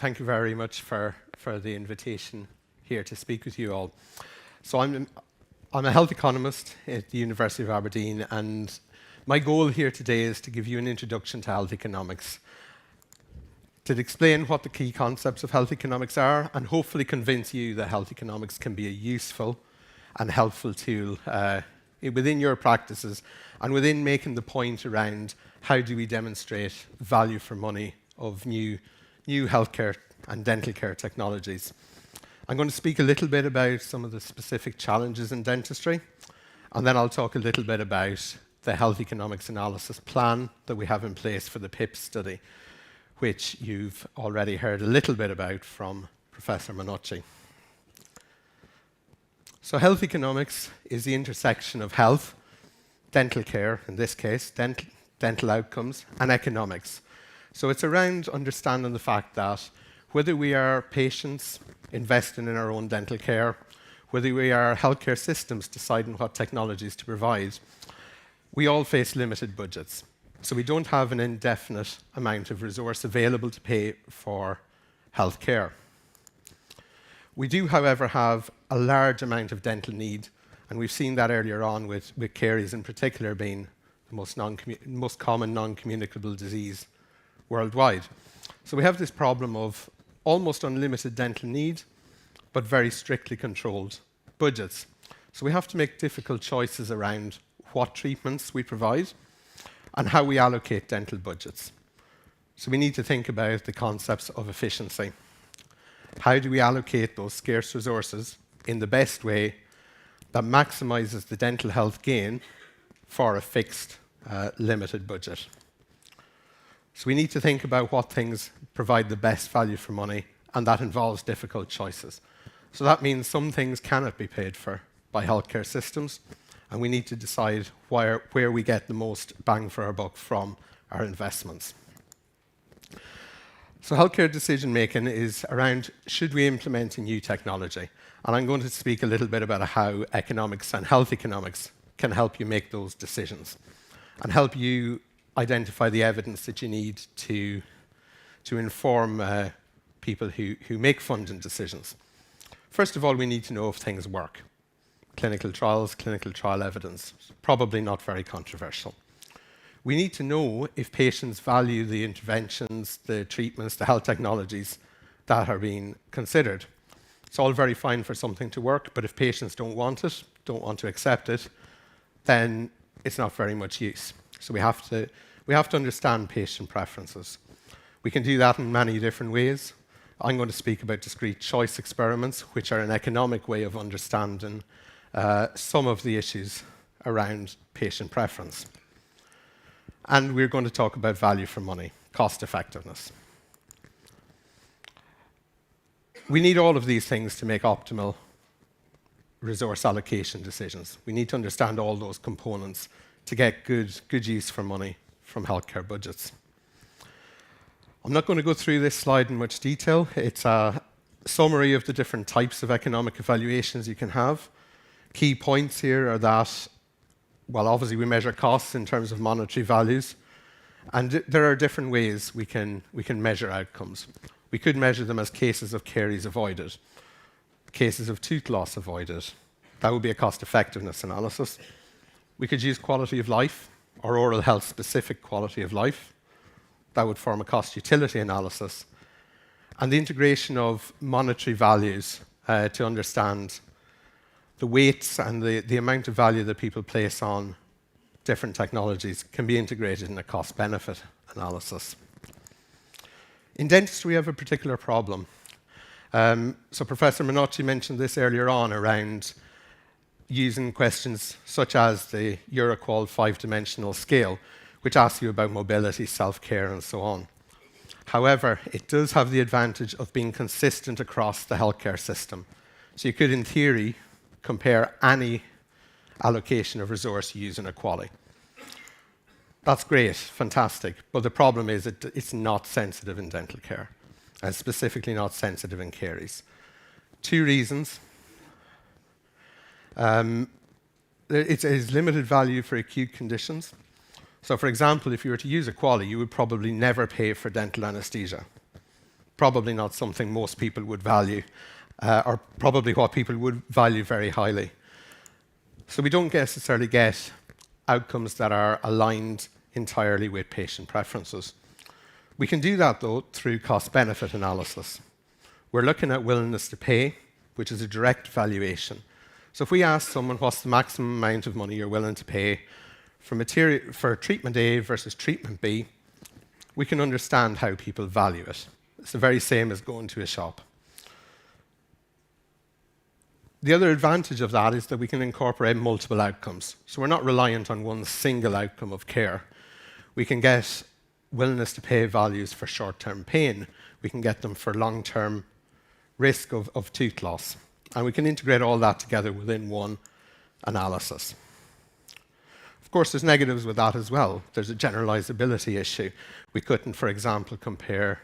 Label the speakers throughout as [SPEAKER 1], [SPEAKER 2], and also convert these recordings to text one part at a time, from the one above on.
[SPEAKER 1] Thank you very much for the invitation here to speak with you all. So I'm a health economist at the University of Aberdeen, and my goal here today is to give you an introduction to health economics, to explain what the key concepts of health economics are, and hopefully convince you that health economics can be a useful and helpful tool within your practices and within making the point around how do we demonstrate value for money of new healthcare and dental care technologies. I'm going to speak a little bit about some of the specific challenges in dentistry, and then I'll talk a little bit about the health economics analysis plan that we have in place for the PIP study, which you've already heard a little bit about from Professor Manocci. So health economics is the intersection of health, dental care, in this case, dental outcomes, and economics. So it's around understanding the fact that whether we are patients investing in our own dental care, whether we are healthcare systems deciding what technologies to provide, we all face limited budgets. So we don't have an indefinite amount of resource available to pay for healthcare. We do, however, have a large amount of dental need, and we've seen that earlier on with caries in particular being the most common non-communicable disease worldwide. So we have this problem of almost unlimited dental need, but very strictly controlled budgets. So we have to make difficult choices around what treatments we provide and how we allocate dental budgets. So we need to think about the concepts of efficiency. How do we allocate those scarce resources in the best way that maximizes the dental health gain for a fixed, limited budget? So we need to think about what things provide the best value for money, and that involves difficult choices. So that means some things cannot be paid for by healthcare systems, and we need to decide where we get the most bang for our buck from our investments. So healthcare decision making is around, should we implement a new technology? And I'm going to speak a little bit about how economics and health economics can help you make those decisions and help you identify the evidence that you need to inform people who make funding decisions. First of all, we need to know if things work. Clinical trials, clinical trial evidence, probably not very controversial. We need to know if patients value the interventions, the treatments, the health technologies that are being considered. It's all very fine for something to work, but if patients don't want it, don't want to accept it, then it's not very much use. So we have to understand patient preferences. We can do that in many different ways. I'm going to speak about discrete choice experiments, which are an economic way of understanding some of the issues around patient preference. And we're going to talk about value for money, cost effectiveness. We need all of these things to make optimal resource allocation decisions. We need to understand all those components to get good use for money from healthcare budgets. I'm not going to go through this slide in much detail. It's a summary of the different types of economic evaluations you can have. Key points here are that, well, obviously we measure costs in terms of monetary values, and there are different ways we can measure outcomes. We could measure them as cases of caries avoided, cases of tooth loss avoided. That would be a cost effectiveness analysis. We could use quality of life or oral health specific quality of life. That would form a cost utility analysis. And the integration of monetary values to understand the weights and the amount of value that people place on different technologies can be integrated in a cost-benefit analysis. In dentistry, we have a particular problem. So Professor Manocci mentioned this earlier on around using questions such as the Euroqual 5-dimensional scale, which asks you about mobility, self-care, and so on. However, it does have the advantage of being consistent across the healthcare system. So you could, in theory, compare any allocation of resource using a QALY. That's great, fantastic, but the problem is it's not sensitive in dental care, and specifically not sensitive in caries. Two reasons. It has limited value for acute conditions. So for example, if you were to use a QALY, you would probably never pay for dental anesthesia. probably not something most people would value, or probably what people would value very highly. So we don't necessarily get outcomes that are aligned entirely with patient preferences. We can do that, though, through cost-benefit analysis. We're looking at willingness to pay, which is a direct valuation. So if we ask someone what's the maximum amount of money you're willing to pay for treatment A versus treatment B, we can understand how people value it. It's the very same as going to a shop. The other advantage of that is that we can incorporate multiple outcomes. So we're not reliant on one single outcome of care. We can get willingness to pay values for short-term pain. We can get them for long-term risk of tooth loss. And we can integrate all that together within one analysis. Of course, there's negatives with that as well. There's a generalizability issue. We couldn't, for example, compare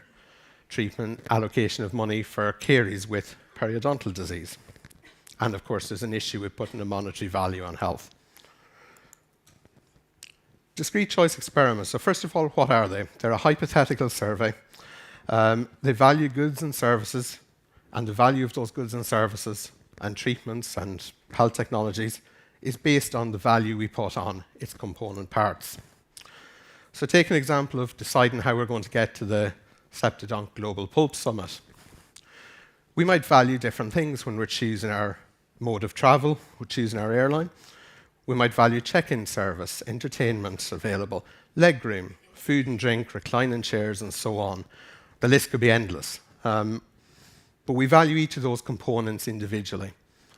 [SPEAKER 1] treatment allocation of money for caries with periodontal disease. And of course, there's an issue with putting a monetary value on health. Discrete choice experiments. So first of all, what are they? They're a hypothetical survey. They value goods and services, and the value of those goods and services and treatments and health technologies is based on the value we put on its component parts. So take an example of deciding how we're going to get to the Septodont Global Pulp Summit. We might value different things when we're choosing our mode of travel, we're choosing our airline. We might value check-in service, entertainment available, legroom, food and drink, reclining chairs, and so on. The list could be endless. But we value each of those components individually,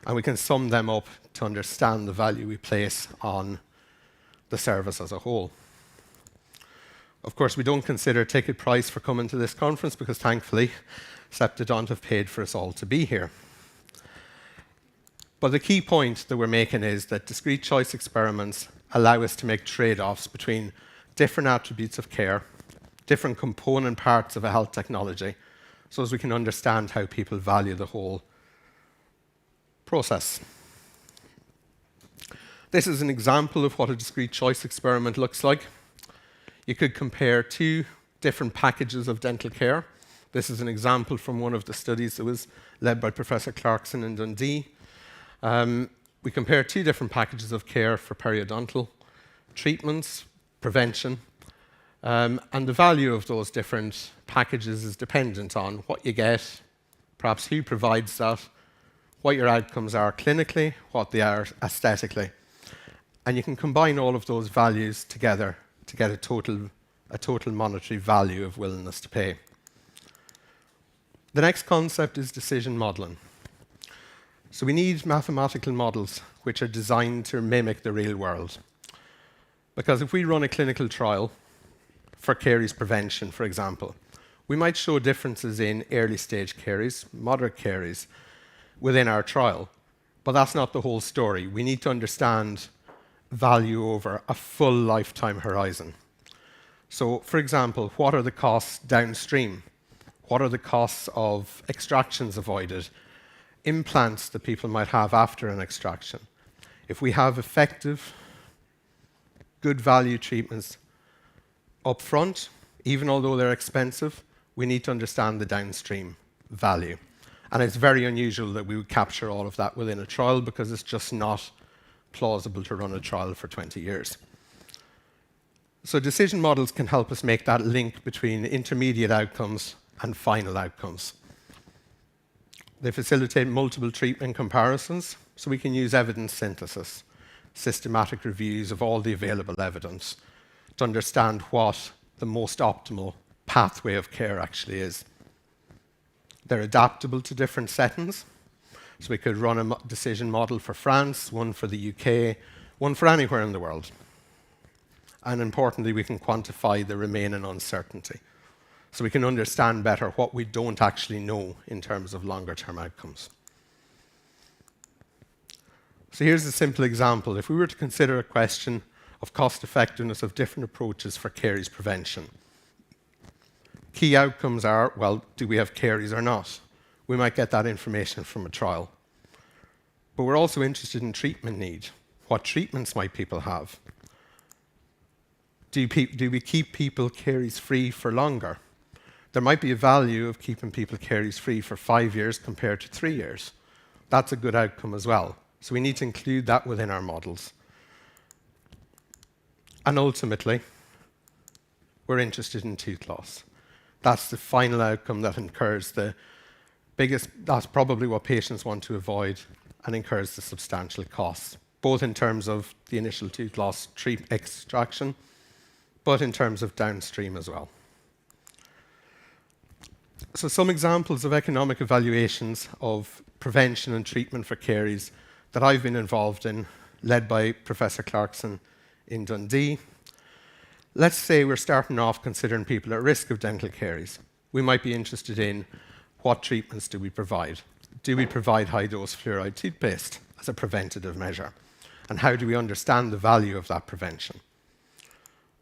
[SPEAKER 1] and we can sum them up to understand the value we place on the service as a whole. Of course, we don't consider ticket price for coming to this conference because thankfully, Septodont have paid for us all to be here. But the key point that we're making is that discrete choice experiments allow us to make trade-offs between different attributes of care, different component parts of a health technology, so as we can understand how people value the whole process. This is an example of what a discrete choice experiment looks like. You could compare two different packages of dental care. This is an example from one of the studies that was led by Professor Clarkson in Dundee. We compare two different packages of care for periodontal treatments, prevention, and the value of those different packages is dependent on what you get, perhaps who provides that, what your outcomes are clinically, what they are aesthetically. And you can combine all of those values together to get a total monetary value of willingness to pay. The next concept is decision modeling. So we need mathematical models which are designed to mimic the real world. Because if we run a clinical trial for caries prevention, for example, we might show differences in early stage caries, moderate caries within our trial. But that's not the whole story. We need to understand value over a full lifetime horizon. So, for example, what are the costs downstream? What are the costs of extractions avoided? Implants that people might have after an extraction. If we have effective, good value treatments up front, even although they're expensive, we need to understand the downstream value. And it's very unusual that we would capture all of that within a trial because it's just not plausible to run a trial for 20 years. So decision models can help us make that link between intermediate outcomes and final outcomes. They facilitate multiple treatment comparisons, so we can use evidence synthesis, systematic reviews of all the available evidence to understand what the most optimal pathway of care actually is. They're adaptable to different settings, so we could run a decision model for France, one for the UK, one for anywhere in the world. And importantly, we can quantify the remaining uncertainty, so we can understand better what we don't actually know in terms of longer-term outcomes. So here's a simple example. If we were to consider a question of cost-effectiveness of different approaches for caries prevention, key outcomes are, well, do we have caries or not? We might get that information from a trial. But we're also interested in treatment need. What treatments might people have? Do we keep people caries-free for longer? There might be a value of keeping people caries-free for 5 years compared to 3 years. That's a good outcome as well. So we need to include that within our models. And ultimately, we're interested in tooth loss. That's the final outcome that incurs the biggest, that's probably what patients want to avoid and incurs the substantial costs, both in terms of the initial tooth loss extraction, but in terms of downstream as well. So some examples of economic evaluations of prevention and treatment for caries that I've been involved in, led by Professor Clarkson in Dundee. Let's say we're starting off considering people at risk of dental caries. We might be interested in what treatments do we provide. Do we provide high-dose fluoride toothpaste as a preventative measure? And how do we understand the value of that prevention?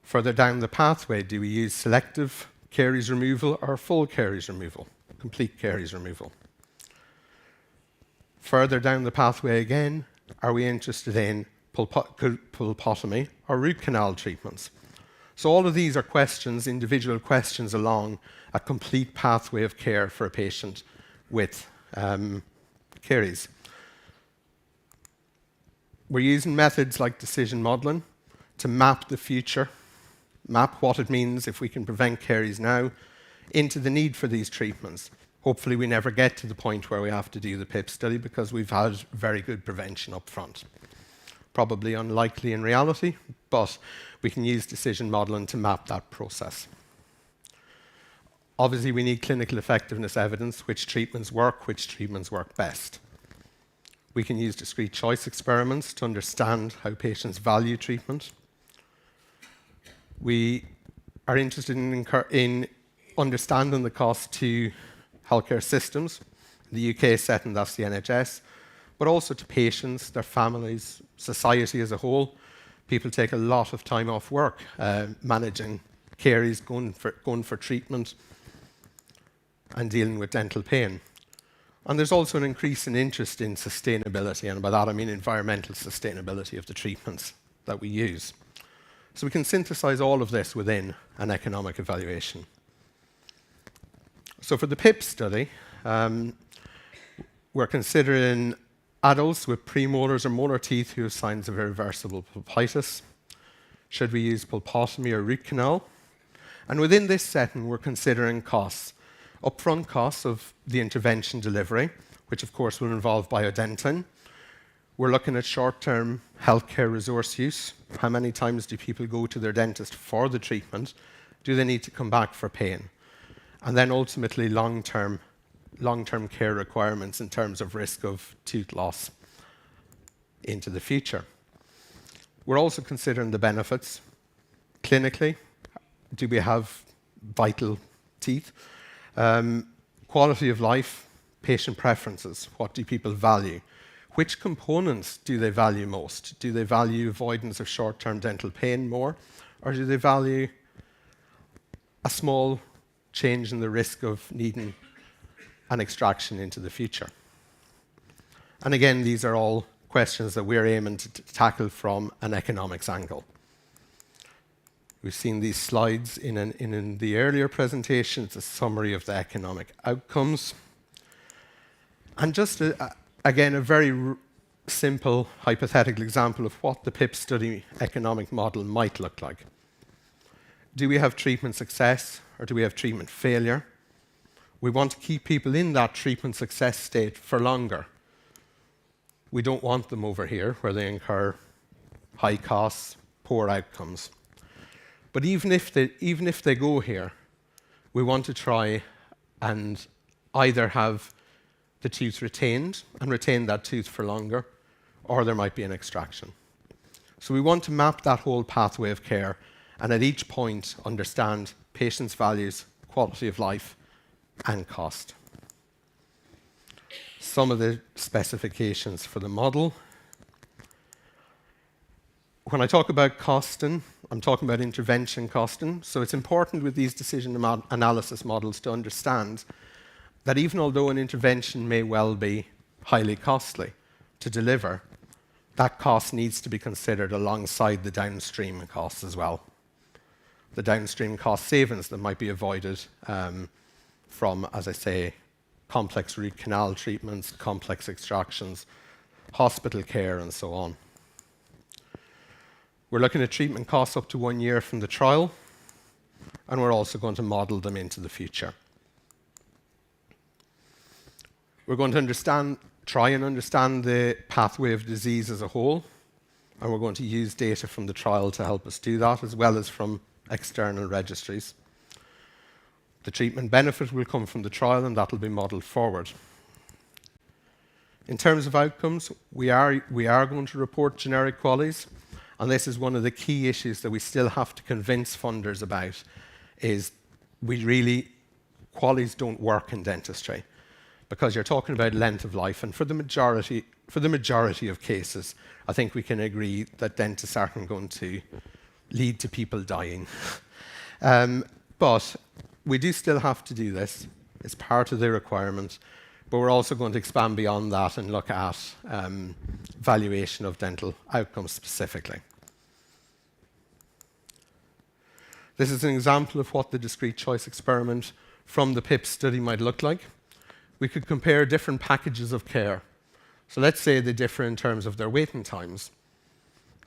[SPEAKER 1] Further down the pathway, do we use selective caries removal or full caries removal, complete caries removal? Further down the pathway again, are we interested in pulpotomy or root canal treatments? So all of these are questions, individual questions along a complete pathway of care for a patient with caries. We're using methods like decision modelling to map the future, map what it means if we can prevent caries now into the need for these treatments. Hopefully we never get to the point where we have to do the PIP study because we've had very good prevention up front. Probably unlikely in reality, but we can use decision modelling to map that process. Obviously, we need clinical effectiveness evidence, which treatments work best. We can use discrete choice experiments to understand how patients value treatment. We are interested in understanding the cost to healthcare systems. In the UK setting, that's the NHS, but also to patients, their families, society as a whole. People take a lot of time off work managing caries, going for treatment, and dealing with dental pain. And there's also an increase in interest in sustainability, and by that I mean environmental sustainability of the treatments that we use. So we can synthesize all of this within an economic evaluation. So for the PIP study, we're considering adults with premolars or molar teeth who have signs of irreversible pulpitis. Should we use pulpotomy or root canal? And within this setting, we're considering costs. Upfront costs of the intervention delivery, which of course will involve biodentin. We're looking at short-term healthcare resource use. How many times do people go to their dentist for the treatment? Do they need to come back for pain? And then ultimately long-term care requirements in terms of risk of tooth loss into the future. We're also considering the benefits. Clinically, do we have vital teeth? Quality of life, patient preferences. What do people value? Which components do they value most? Do they value avoidance of short-term dental pain more? Or do they value a small change in the risk of needing an extraction into the future? And again, these are all questions that we're aiming to tackle from an economics angle. We've seen these slides in the earlier presentation. It's a summary of the economic outcomes. And just, again, a very simple hypothetical example of what the PIP study economic model might look like. Do we have treatment success or do we have treatment failure? We want to keep people in that treatment success state for longer. We don't want them over here where they incur high costs, poor outcomes. But even if they go here, we want to try and either have the tooth retained and retain that tooth for longer, or there might be an extraction. So we want to map that whole pathway of care and at each point understand patients' values, quality of life, and cost. Some of the specifications for the model. When I talk about costing, I'm talking about intervention costing. So it's important with these decision analysis models to understand that even although an intervention may well be highly costly to deliver, that cost needs to be considered alongside the downstream costs as well. the downstream cost savings that might be avoided from, as I say, complex root canal treatments, complex extractions, hospital care, and so on. We're looking at treatment costs up to 1 year from the trial, and we're also going to model them into the future. We're going to try and understand the pathway of disease as a whole, and we're going to use data from the trial to help us do that, as well as from external registries. The treatment benefit will come from the trial, and that will be modelled forward. In terms of outcomes, we are going to report generic QALYs, and this is one of the key issues that we still have to convince funders about, is QALYs don't work in dentistry, because you're talking about length of life, and for the majority of cases, I think we can agree that dentists aren't going to lead to people dying. But we do still have to do this. It's part of the requirement, but we're also going to expand beyond that and look at valuation of dental outcomes specifically. This is an example of what the discrete choice experiment from the PIP study might look like. We could compare different packages of care. So let's say they differ in terms of their waiting times,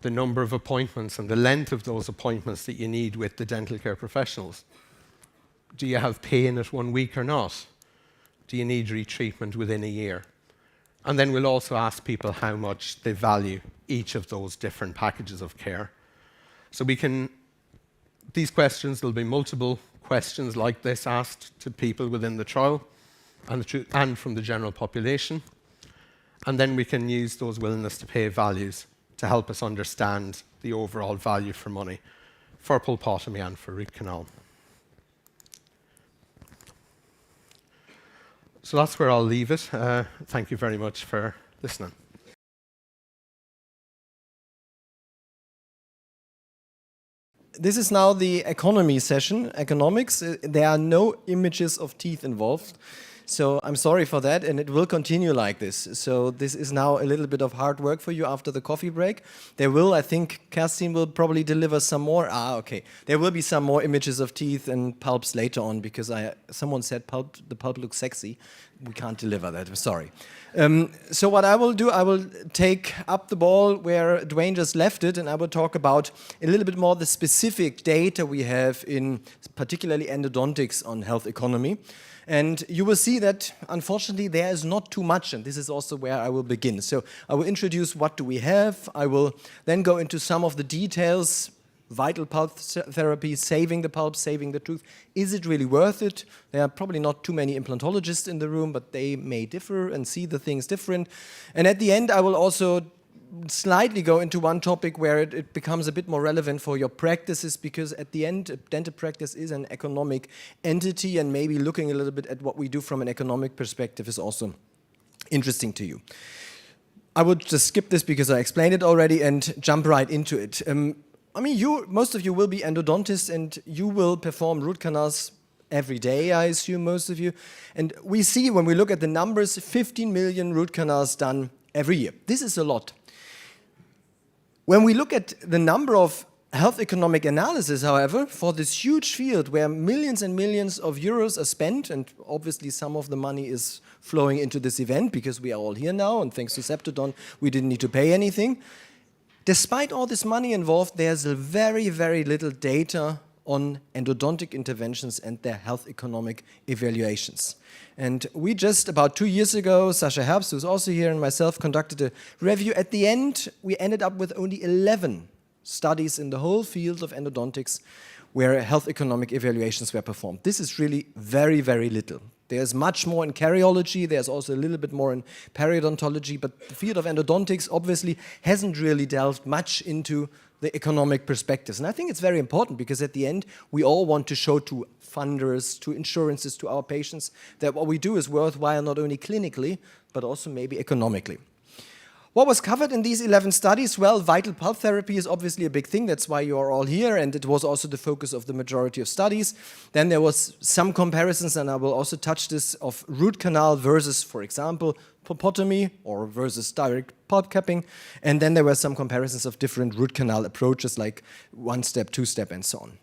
[SPEAKER 1] the number of appointments and the length of those appointments that you need with the dental care professionals. Do you have pain at 1 week or not? Do you need retreatment within a year? And then we'll also ask people how much they value each of those different packages of care. So these questions, there'll be multiple questions like this asked to people within the trial and from the general population. And then we can use those willingness to pay values to help us understand the overall value for money for pulpotomy and for root canal. So that's where I'll leave it. Thank you very much for listening.
[SPEAKER 2] This is now the economy session, economics. There are no images of teeth involved. So I'm sorry for that, and it will continue like this. So this is now a little bit of hard work for you after the coffee break. I think Kerstin will probably deliver some more. Okay. There will be some more images of teeth and pulps later on, because someone said the pulp looks sexy. We can't deliver that, I'm sorry. So what I will do, I will take up the ball where Dwayne just left it, and I will talk about a little bit more the specific data we have in particularly endodontics on health economy. And you will see that, unfortunately, there is not too much, and this is also where I will begin. So I will introduce what do we have. I will then go into some of the details, vital pulp therapy, saving the pulp, saving the tooth. Is it really worth it? There are probably not too many implantologists in the room, but they may differ and see the things different. And at the end, I will also slightly go into one topic where it becomes a bit more relevant for your practices, because at the end, a dental practice is an economic entity, and maybe looking a little bit at what we do from an economic perspective is also interesting to you. I would just skip this because I explained it already and jump right into it. Most of you will be endodontists, and you will perform root canals every day, I assume, most of you. And we see, when we look at the numbers, 15 million root canals done every year. This is a lot. When we look at the number of health economic analysis, however, for this huge field where millions and millions of euros are spent, and obviously some of the money is flowing into this event because we are all here now, and thanks to Septodon, we didn't need to pay anything. Despite all this money involved, there's a very, very little data on endodontic interventions and their health economic evaluations. And we just, about 2 years ago, Sascha Herbst, who's also here, and myself conducted a review. At the end, we ended up with only 11 studies in the whole field of endodontics where health economic evaluations were performed. This is really very, very little. There's much more in cariology, there's also a little bit more in periodontology, but the field of endodontics obviously hasn't really delved much into the economic perspectives. And I think it's very important, because at the end, we all want to show to funders, to insurances, to our patients, that what we do is worthwhile not only clinically, but also maybe economically. What was covered in these 11 studies? Well, vital pulp therapy is obviously a big thing. That's why you are all here, and it was also the focus of the majority of studies. Then there was some comparisons, and I will also touch this, of root canal versus, for example, pulpotomy, or versus direct pulp capping. And then there were some comparisons of different root canal approaches, like 1-step, 2-step, and so on.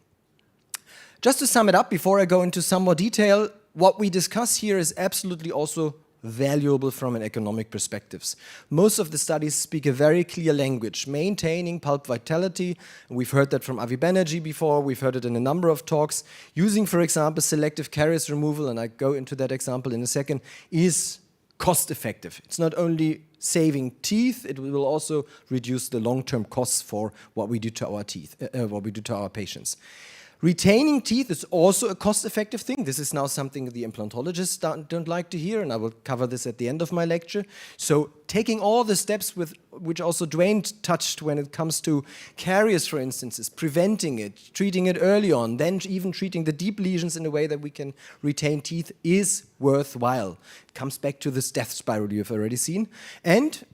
[SPEAKER 2] Just to sum it up, before I go into some more detail, what we discuss here is absolutely also valuable from an economic perspectives. Most of the studies speak a very clear language, maintaining pulp vitality. We've heard that from Avi Banerjee before, we've heard it in a number of talks. Using, for example, selective caries removal, and I go into that example in a second, is cost effective. It's not only saving teeth, it will also reduce the long-term costs for what we do to our teeth, what we do to our patients. Retaining teeth is also a cost-effective thing. This is now something the implantologists don't like to hear, and I will cover this at the end of my lecture. So taking all the steps which also Dwayne touched when it comes to caries, for instance, is preventing it, treating it early on, then even treating the deep lesions in a way that we can retain teeth is worthwhile. It comes back to this death spiral you've already seen. And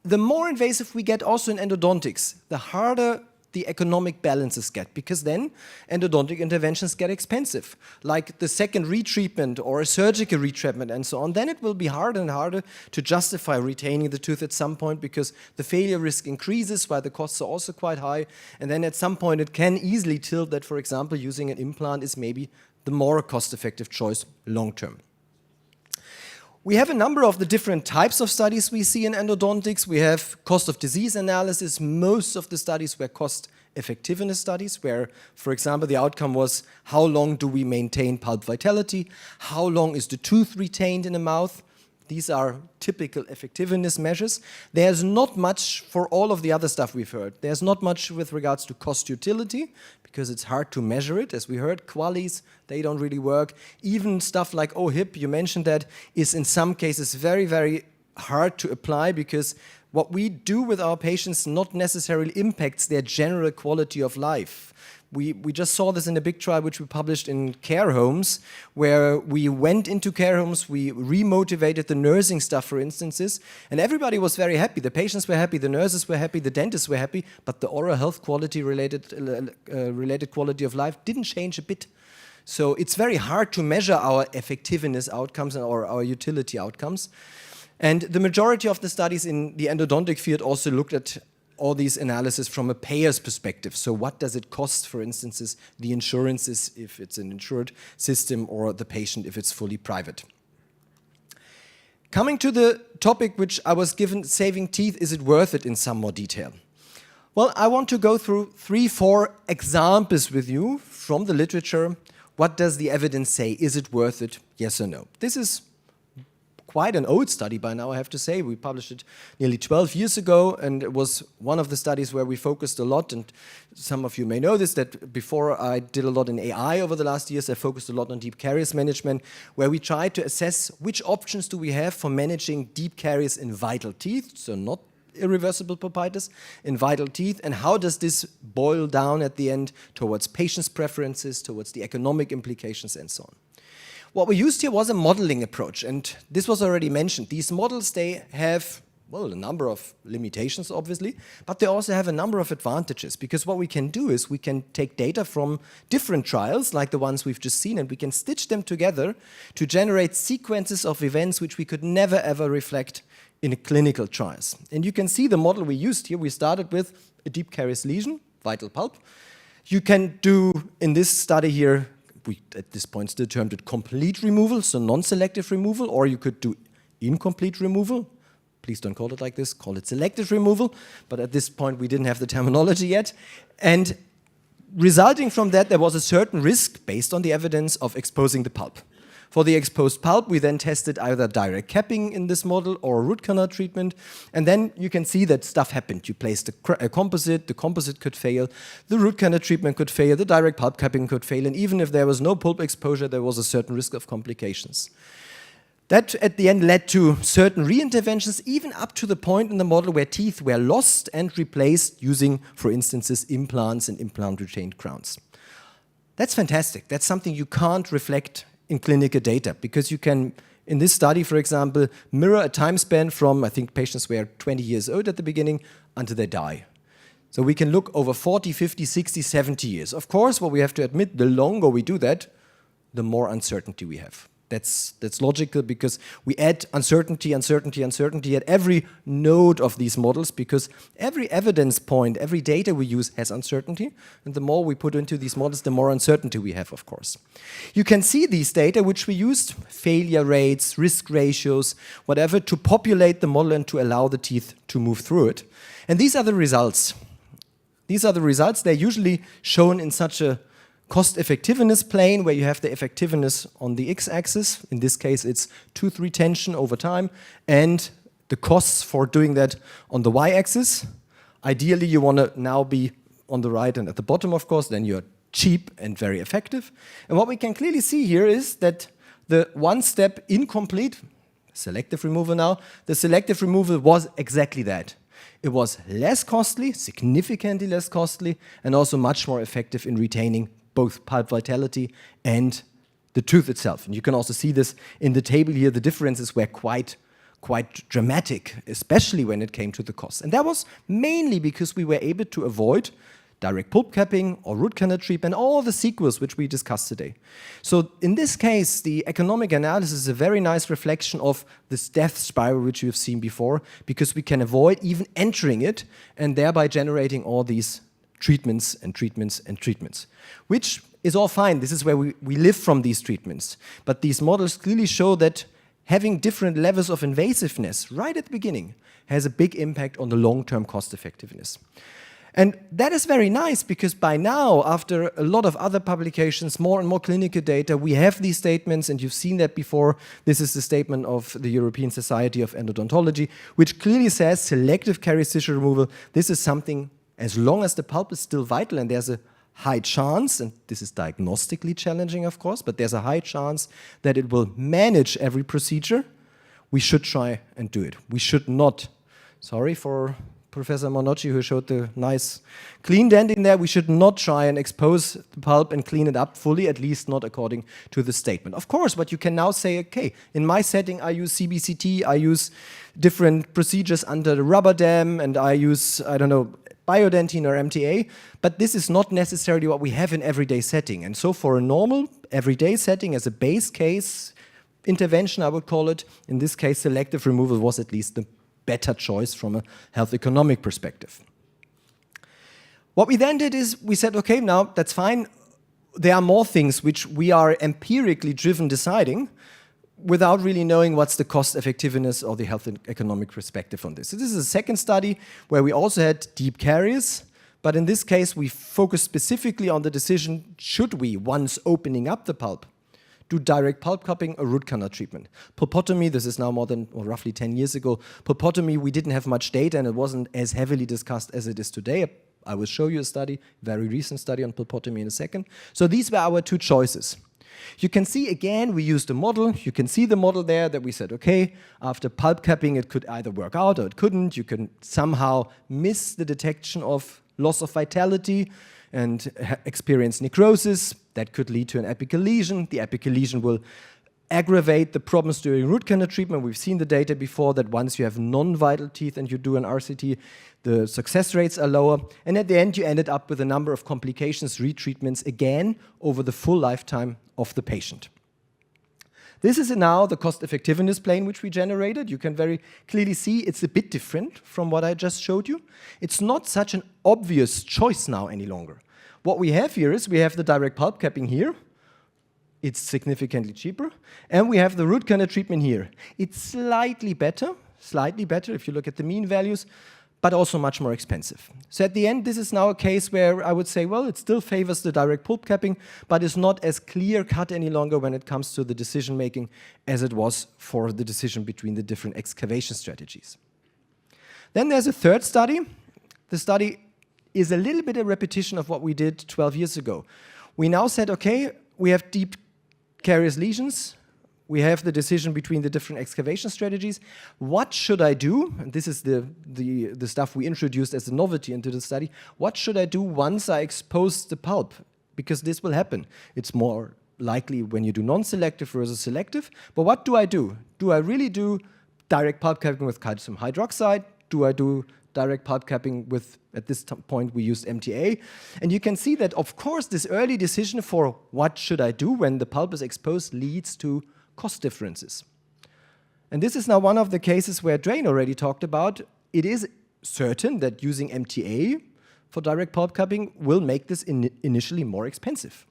[SPEAKER 2] the more invasive we get also in endodontics, the harder the economic balances get, because then endodontic interventions get expensive, like the second retreatment or a surgical retreatment and so on. Then it will be harder and harder to justify retaining the tooth at some point, because the failure risk increases while the costs are also quite high. And then at some point it can easily tilt that, for example, using an implant is maybe the more cost-effective choice long-term. We have a number of the different types of studies we see in endodontics. We have cost of disease analysis. Most of the studies were cost effectiveness studies, where, for example, the outcome was how long do we maintain pulp vitality, how long is the tooth retained in the mouth. These are typical effectiveness measures. There's not much for all of the other stuff we've heard. There's not much with regards to cost utility, because it's hard to measure it. As we heard, qualis, they don't really work. Even stuff like OHIP, you mentioned that, is in some cases very, very hard to apply, because what we do with our patients not necessarily impacts their general quality of life. We just saw this in a big trial which we published in care homes, where we went into care homes, we remotivated the nursing staff, for instances, and everybody was very happy. The patients were happy, the nurses were happy, the dentists were happy, but the oral health quality related quality of life didn't change a bit. So it's very hard to measure our effectiveness outcomes or our utility outcomes. And the majority of the studies in the endodontic field also looked at all these analyses from a payer's perspective. So what does it cost, for instance, the insurances if it's an insured system, or the patient if it's fully private. Coming to the topic which I was given, saving teeth, is it worth it, in some more detail? Well, I want to go through 3-4 examples with you from the literature. What does the evidence say? Is it worth it? Yes or no? This is quite an old study by now, I have to say. We published it nearly 12 years ago, and it was one of the studies where we focused a lot, and some of you may know this, that before I did a lot in AI over the last years, I focused a lot on deep caries management, where we tried to assess which options do we have for managing deep caries in vital teeth, so not irreversible pulpitis, in vital teeth, and how does this boil down at the end towards patients' preferences, towards the economic implications, and so on. What we used here was a modeling approach, and this was already mentioned. These models, they have, well, a number of limitations, obviously, but they also have a number of advantages, because what we can do is we can take data from different trials, like the ones we've just seen, and we can stitch them together to generate sequences of events which we could never, ever reflect in clinical trials. And you can see the model we used here. We started with a deep caries lesion, vital pulp. You can do, in this study here, we at this point still termed it complete removal, so non-selective removal, or you could do incomplete removal. Please don't call it like this, call it selective removal, but at this point we didn't have the terminology yet. And resulting from that, there was a certain risk, based on the evidence, of exposing the pulp. For the exposed pulp, we then tested either direct capping in this model or root canal treatment, and then you can see that stuff happened. You placed a composite, the composite could fail, the root canal treatment could fail, the direct pulp capping could fail, and even if there was no pulp exposure, there was a certain risk of complications. That at the end led to certain reinterventions, even up to the point in the model where teeth were lost and replaced using, for instance, implants and implant-retained crowns. That's fantastic. That's something you can't reflect in clinical data, because you can, in this study, for example, mirror a time span from, I think patients were 20 years old at the beginning, until they die. So we can look over 40, 50, 60, 70 years. Of course, what we have to admit, the longer we do that, the more uncertainty we have. That's logical because we add uncertainty at every node of these models, because every evidence point, every data we use has uncertainty, and the more we put into these models, the more uncertainty we have, of course. You can see these data which we used, failure rates, risk ratios, whatever, to populate the model and to allow the teeth to move through it. And these are the results. These are the results. They're usually shown in such a cost effectiveness plane where you have the effectiveness on the x-axis. In this case, it's tooth retention over time, and the costs for doing that on the y-axis. Ideally, you want to now be on the right and at the bottom, of course, then you're cheap and very effective. And what we can clearly see here is that the one step incomplete, selective removal now, the selective removal was exactly that. It was less costly, significantly less costly, and also much more effective in retaining both pulp vitality and the tooth itself. And you can also see this in the table here. The differences were quite dramatic, especially when it came to the cost. And that was mainly because we were able to avoid direct pulp capping or root canal treatment, all the sequels which we discussed today. So in this case, the economic analysis is a very nice reflection of this death spiral which you've seen before, because we can avoid even entering it and thereby generating all these treatments, which is all fine. This is where we live from these treatments. But these models clearly show that having different levels of invasiveness right at the beginning has a big impact on the long-term cost effectiveness. And that is very nice, because by now, after a lot of other publications, more and more clinical data, we have these statements, and you've seen that before. This is the statement of the European Society of Endodontology, which clearly says selective caries tissue removal, this is something, as long as the pulp is still vital and there's a high chance, and this is diagnostically challenging, of course, but there's a high chance that it will manage every procedure, we should try and do it. We should not, sorry for Professor Monocchi who showed the nice clean dent in there, we should not try and expose the pulp and clean it up fully, at least not according to the statement. Of course, but you can now say, okay, in my setting I use CBCT, I use different procedures under the rubber dam, and I use, I don't know, biodentine or MTA, but this is not necessarily what we have in everyday setting. And so for a normal everyday setting, as a base case intervention, I would call it, in this case selective removal was at least the better choice from a health economic perspective. What we then did is we said, okay, now that's fine. There are more things which we are empirically driven deciding without really knowing what's the cost effectiveness or the health and economic perspective on this. So this is a second study where we also had deep caries, but in this case we focused specifically on the decision, should we, once opening up the pulp, do direct pulp cupping or root canal treatment. Pulpotomy, this is now more than, or roughly 10 years ago, pulpotomy, we didn't have much data and it wasn't as heavily discussed as it is today. I will show you a study, very recent study on pulpotomy in a second. So these were our two choices. You can see again, we used a model. You can see the model there that we said, okay, after pulp capping, it could either work out or it couldn't. You can somehow miss the detection of loss of vitality and experience necrosis. That could lead to an apical lesion. The apical lesion will aggravate the problems during root canal treatment. We've seen the data before that once you have non-vital teeth and you do an RCT, the success rates are lower. And at the end, you ended up with a number of complications, retreatments, again, over the full lifetime of the patient. This is now the cost effectiveness plane which we generated. You can very clearly see it's a bit different from what I just showed you. It's not such an obvious choice now any longer. What we have here is we have the direct pulp capping here. It's significantly cheaper. And we have the root canal treatment here. It's slightly better if you look at the mean values, but also much more expensive. So at the end, this is now a case where I would say, well, it still favors the direct pulp capping, but it's not as clear-cut any longer when it comes to the decision-making as it was for the decision between the different excavation strategies. Then there's a third study. The study is a little bit a repetition of what we did 12 years ago. We now said, okay, we have deep carious lesions. We have the decision between the different excavation strategies. What should I do? And this is the stuff we introduced as a novelty into the study. What should I do once I expose the pulp? Because this will happen. It's more likely when you do non-selective versus selective. But what do I do? Do I really do direct pulp capping with calcium hydroxide? Do I do direct pulp capping with, at this point, we used MTA? And you can see that, of course, this early decision for what should I do when the pulp is exposed leads to cost differences. And this is now one of the cases where Drain already talked about. It is certain that using MTA for direct pulp cupping will make this initially more expensive.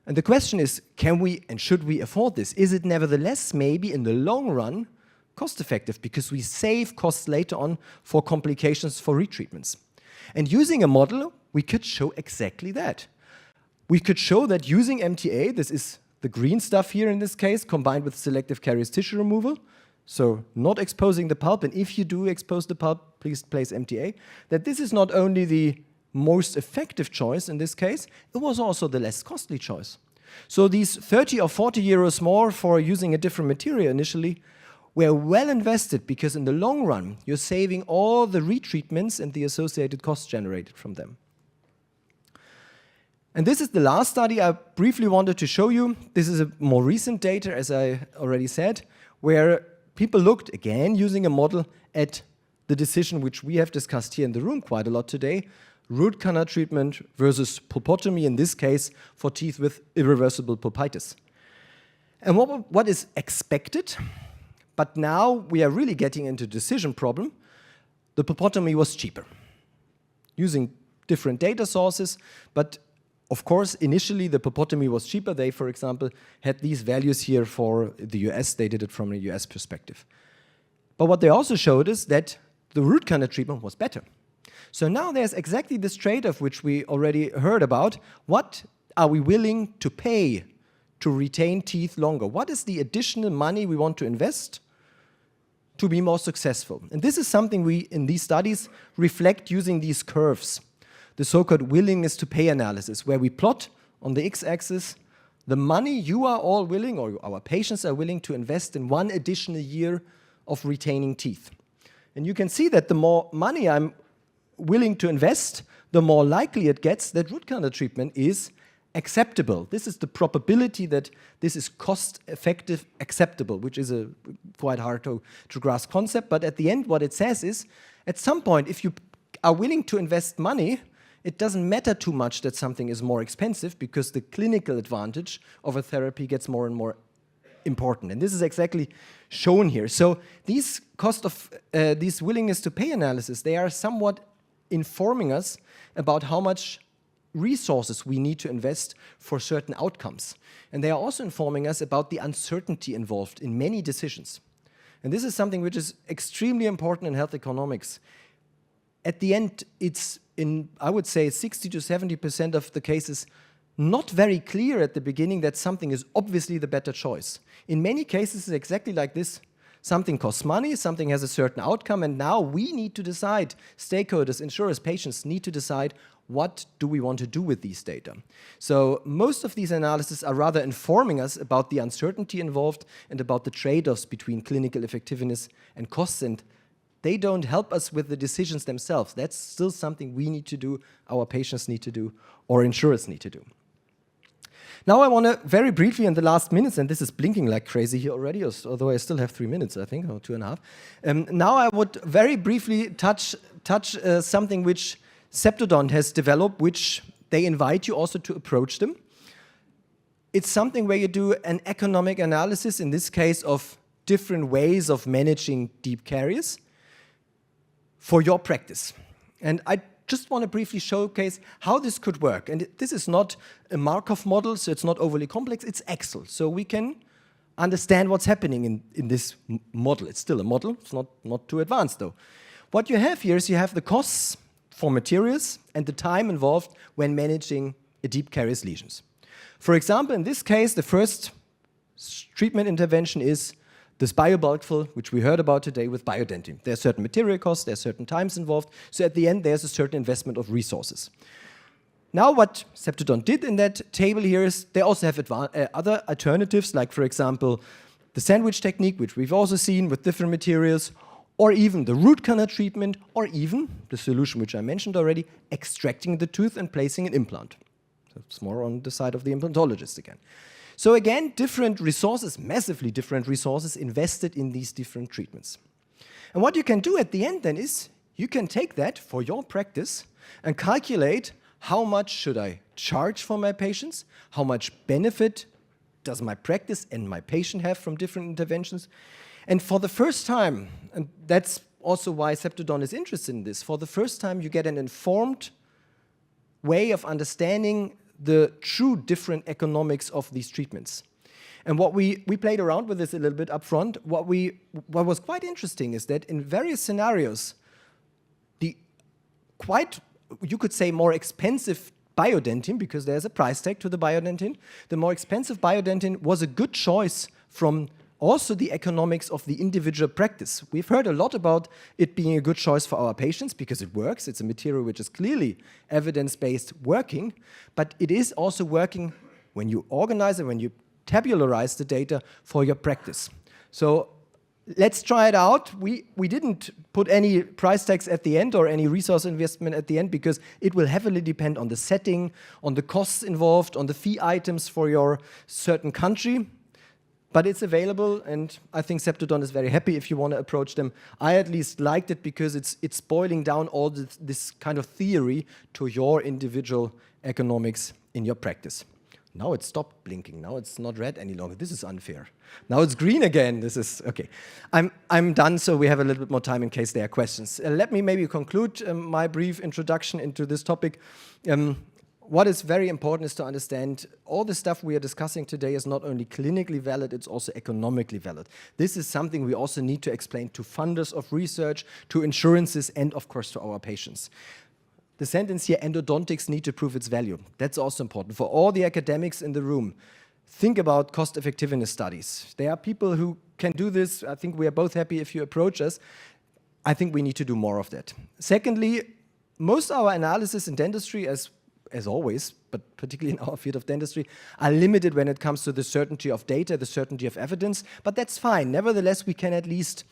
[SPEAKER 2] And the question is, can we and should we afford this? Is it nevertheless maybe in the long run cost effective because we save costs later on for complications for retreatments? And using a model, we could show exactly that. We could show that using MTA, this is the green stuff here in this case, combined with selective carious tissue removal, so not exposing the pulp, and if you do expose the pulp, please place MTA, that this is not only the most effective choice in this case, it was also the less costly choice. So these 30 or 40 euros more for using a different material initially were well invested because in the long run, you're saving all the retreatments and the associated costs generated from them. And this is the last study I briefly wanted to show you. This is a more recent data, as I already said, where people looked, again, using a model at the decision which we have discussed here in the room quite a lot today, root canal treatment versus pulpotomy, in this case, for teeth with irreversible pulpitis. And what is expected, but now we are really getting into a decision problem, the pulpotomy was cheaper, using different data sources, but of course, initially the pulpotomy was cheaper. They, for example, had these values here for the US. They did it from a US perspective. But what they also showed is that the root canal treatment was better. So now there's exactly this trade-off which we already heard about. What are we willing to pay to retain teeth longer? What is the additional money we want to invest to be more successful? And this is something we, in these studies, reflect using these curves, the so-called willingness to pay analysis, where we plot on the x-axis the money you are all willing, or our patients are willing to invest in one additional year of retaining teeth. And you can see that the more money I'm willing to invest, the more likely it gets that root canal treatment is acceptable. This is the probability that this is cost-effective, acceptable, which is a quite hard to grasp concept. But at the end, what it says is, at some point, if you are willing to invest money, it doesn't matter too much that something is more expensive because the clinical advantage of a therapy gets more and more important. And this is exactly shown here. So these these willingness to pay analysis, they are somewhat informing us about how much resources we need to invest for certain outcomes. And they are also informing us about the uncertainty involved in many decisions. And this is something which is extremely important in health economics. At the end, it's in, I would say, 60 to 70% of the cases not very clear at the beginning that something is obviously the better choice. In many cases, it's exactly like this. Something costs money, something has a certain outcome, and now we need to decide, stakeholders, insurers, patients need to decide what do we want to do with these data. So most of these analyses are rather informing us about the uncertainty involved and about the trade-offs between clinical effectiveness and costs, and they don't help us with the decisions themselves. That's still something we need to do, our patients need to do, or insurers need to do. Now I want to very briefly in the last minutes, and this is blinking like crazy here already, although I still have 3 minutes, I think, or 2.5. Now I would very briefly touch something which Septodont has developed, which they invite you also to approach them. It's something where you do an economic analysis, in this case, of different ways of managing deep caries for your practice. And I just want to briefly showcase how this could work. And this is not a Markov model, so it's not overly complex, it's Excel. So we can understand what's happening in this model. It's still a model, it's not too advanced though. What you have here is you have the costs for materials and the time involved when managing a deep caries lesions. For example, in this case, the first treatment intervention is this biobulk fill, which we heard about today with biodentin. There are certain material costs, there are certain times involved, so at the end there's a certain investment of resources. Now what Septodont did in that table here is they also have other alternatives, like for example the sandwich technique, which we've also seen with different materials, or even the root canal treatment, or even the solution which I mentioned already, extracting the tooth and placing an implant. So it's more on the side of the implantologist again. So again, different resources, massively different resources invested in these different treatments. And what you can do at the end then is, you can take that for your practice and calculate how much should I charge for my patients, how much benefit does my practice and my patient have from different interventions? And for the first time, and that's also why Septodon is interested in this, for the first time you get an informed way of understanding the true different economics of these treatments. And what we played around with this a little bit up front. What was quite interesting is that in various scenarios, the quite, you could say, more expensive biodentin, because there's a price tag to the biodentin, the more expensive biodentin was a good choice from also the economics of the individual practice. We've heard a lot about it being a good choice for our patients because it works. It's a material which is clearly evidence-based working, but it is also working when you organize it, when you tabularize the data for your practice. So let's try it out. We didn't put any price tags at the end or any resource investment at the end because it will heavily depend on the setting, on the costs involved, on the fee items for your certain country. But it's available, and I think Septodon is very happy if you want to approach them. I at least liked it because it's boiling down all this kind of theory to your individual economics in your practice. Now it stopped blinking. Now it's not red any longer. This is unfair. Now it's green again. This is okay. I'm done, so we have a little bit more time in case there are questions. Let me maybe conclude my brief introduction into this topic. What is very important is to understand all the stuff we are discussing today is not only clinically valid, it's also economically valid. This is something we also need to explain to funders of research, to insurances, and of course to our patients. The sentence here, endodontics need to prove its value. That's also important. For all the academics in the room, think about cost effectiveness studies. There are people who can do this. I think we are both happy if you approach us. I think we need to do more of that. Secondly, most of our analysis in dentistry, as always, but particularly in our field of dentistry, are limited when it comes to the certainty of data, the certainty of evidence, but that's fine. Nevertheless, we can at least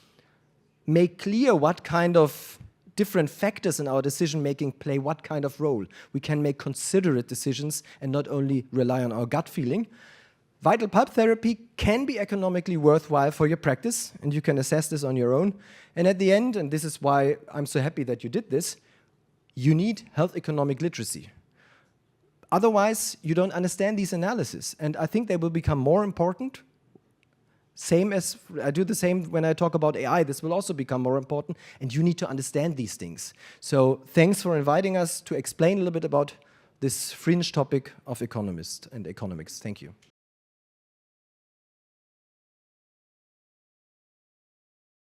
[SPEAKER 2] make clear what kind of different factors in our decision-making play what kind of role. We can make considerate decisions and not only rely on our gut feeling. Vital pulp therapy can be economically worthwhile for your practice, and you can assess this on your own. And at the end, and this is why I'm so happy that you did this, you need health economic literacy. Otherwise, you don't understand these analyses. And I think they will become more important. Same as I do the same when I talk about AI. This will also become more important. And you need to understand these things. So thanks for inviting us to explain a little bit about this fringe topic of economists and economics. Thank you.